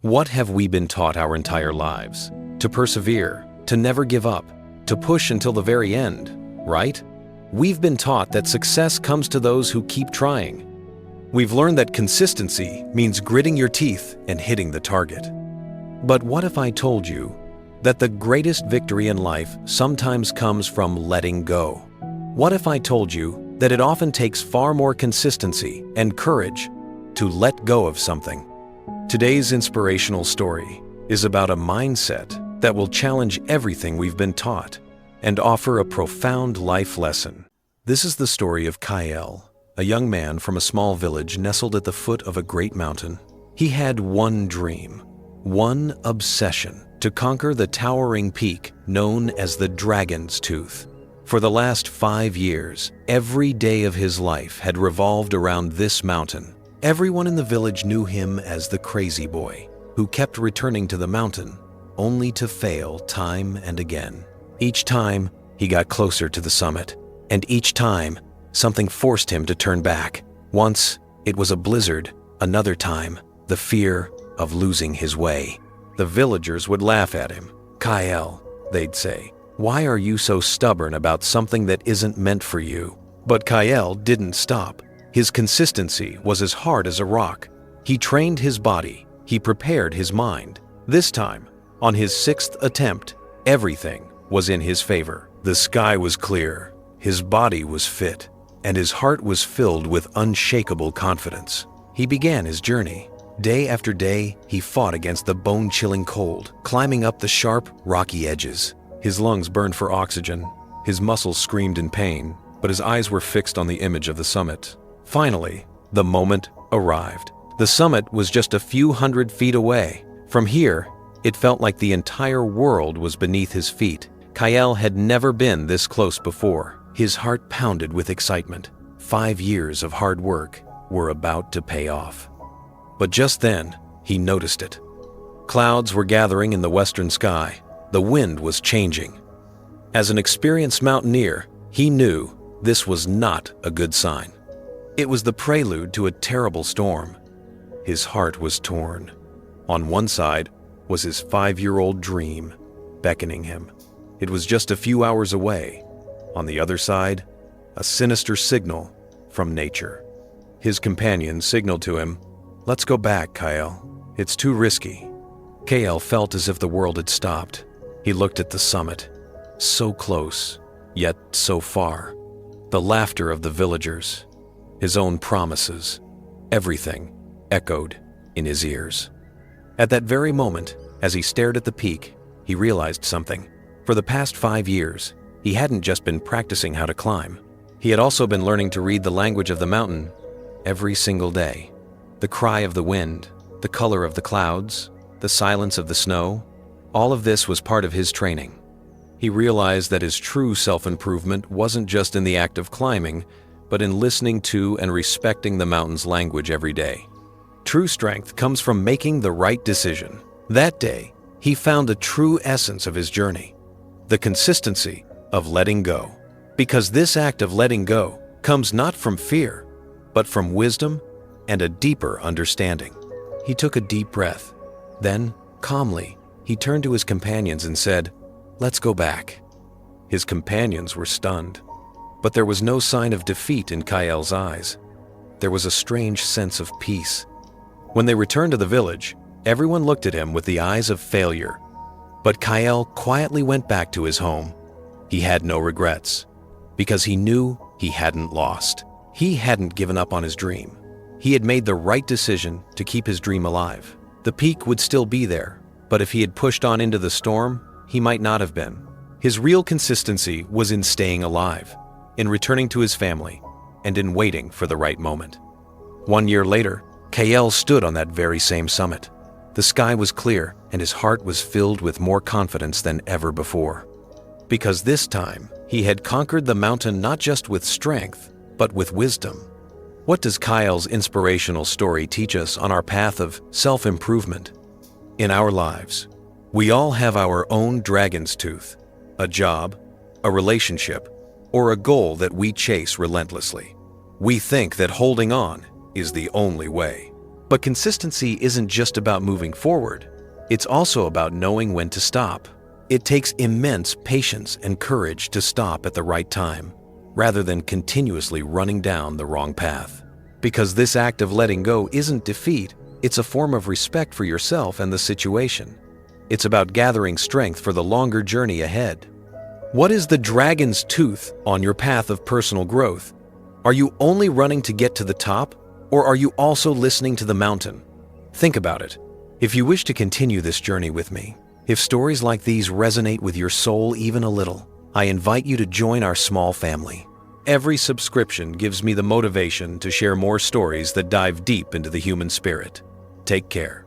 What have we been taught our entire lives? To persevere, to never give up, to push until the very end, right? We've been taught that success comes to those who keep trying. We've learned that consistency means gritting your teeth and hitting the target. But what if I told you that the greatest victory in life sometimes comes from letting go? What if I told you that it often takes far more consistency and courage to let go of something? Today's inspirational story is about a mindset that will challenge everything we've been taught and offer a profound life lesson. This is the story of Kayel, a young man from a small village nestled at the foot of a great mountain. He had one dream, one obsession: to conquer the towering peak known as the Dragon's Tooth. For the last 5 years, every day of his life had revolved around this mountain. Everyone in the village knew him as the crazy boy, who kept returning to the mountain, only to fail time and again. Each time, he got closer to the summit, and each time, something forced him to turn back. Once, it was a blizzard; another time, the fear of losing his way. The villagers would laugh at him. "Kayel," they'd say, "why are you so stubborn about something that isn't meant for you?" But Kayel didn't stop. His consistency was as hard as a rock. He trained his body, he prepared his mind. This time, on his 6th attempt, everything was in his favor. The sky was clear, his body was fit, and his heart was filled with unshakable confidence. He began his journey. Day after day, he fought against the bone-chilling cold, climbing up the sharp, rocky edges. His lungs burned for oxygen, his muscles screamed in pain, but his eyes were fixed on the image of the summit. Finally, the moment arrived. The summit was just a few hundred feet away. From here, it felt like the entire world was beneath his feet. Kayel had never been this close before. His heart pounded with excitement. 5 years of hard work were about to pay off. But just then, he noticed it. Clouds were gathering in the western sky. The wind was changing. As an experienced mountaineer, he knew this was not a good sign. It was the prelude to a terrible storm. His heart was torn. On one side was his 5-year-old dream beckoning him. It was just a few hours away. On the other side, a sinister signal from nature. His companion signaled to him, "Let's go back, Kayel. It's too risky." Kayel felt as if the world had stopped. He looked at the summit, so close, yet so far. The laughter of the villagers, his own promises, everything echoed in his ears. At that very moment, as he stared at the peak, he realized something. For the past 5 years, he hadn't just been practicing how to climb. He had also been learning to read the language of the mountain every single day. The cry of the wind, the color of the clouds, the silence of the snow, all of this was part of his training. He realized that his true self-improvement wasn't just in the act of climbing, but in listening to and respecting the mountain's language every day. True strength comes from making the right decision. That day, he found the true essence of his journey, the consistency of letting go. Because this act of letting go comes not from fear, but from wisdom and a deeper understanding. He took a deep breath. Then, calmly, he turned to his companions and said, "Let's go back." His companions were stunned. But there was no sign of defeat in Kayel's eyes. There was a strange sense of peace. When they returned to the village, everyone looked at him with the eyes of failure. But Kayel quietly went back to his home. He had no regrets, because he knew he hadn't lost. He hadn't given up on his dream. He had made the right decision to keep his dream alive. The peak would still be there, but if he had pushed on into the storm, he might not have been. His real consistency was in staying alive, in returning to his family, and in waiting for the right moment. 1 year later, Kayel stood on that very same summit. The sky was clear, and his heart was filled with more confidence than ever before. Because this time, he had conquered the mountain not just with strength, but with wisdom. What does Kayel's inspirational story teach us on our path of self-improvement? In our lives, we all have our own dragon's tooth, a job, a relationship, or a goal that we chase relentlessly. We think that holding on is the only way. But consistency isn't just about moving forward. It's also about knowing when to stop. It takes immense patience and courage to stop at the right time, rather than continuously running down the wrong path. Because this act of letting go isn't defeat, it's a form of respect for yourself and the situation. It's about gathering strength for the longer journey ahead. What is the dragon's tooth on your path of personal growth? Are you only running to get to the top, or are you also listening to the mountain? Think about it. If you wish to continue this journey with me, if stories like these resonate with your soul even a little, I invite you to join our small family. Every subscription gives me the motivation to share more stories that dive deep into the human spirit. Take care.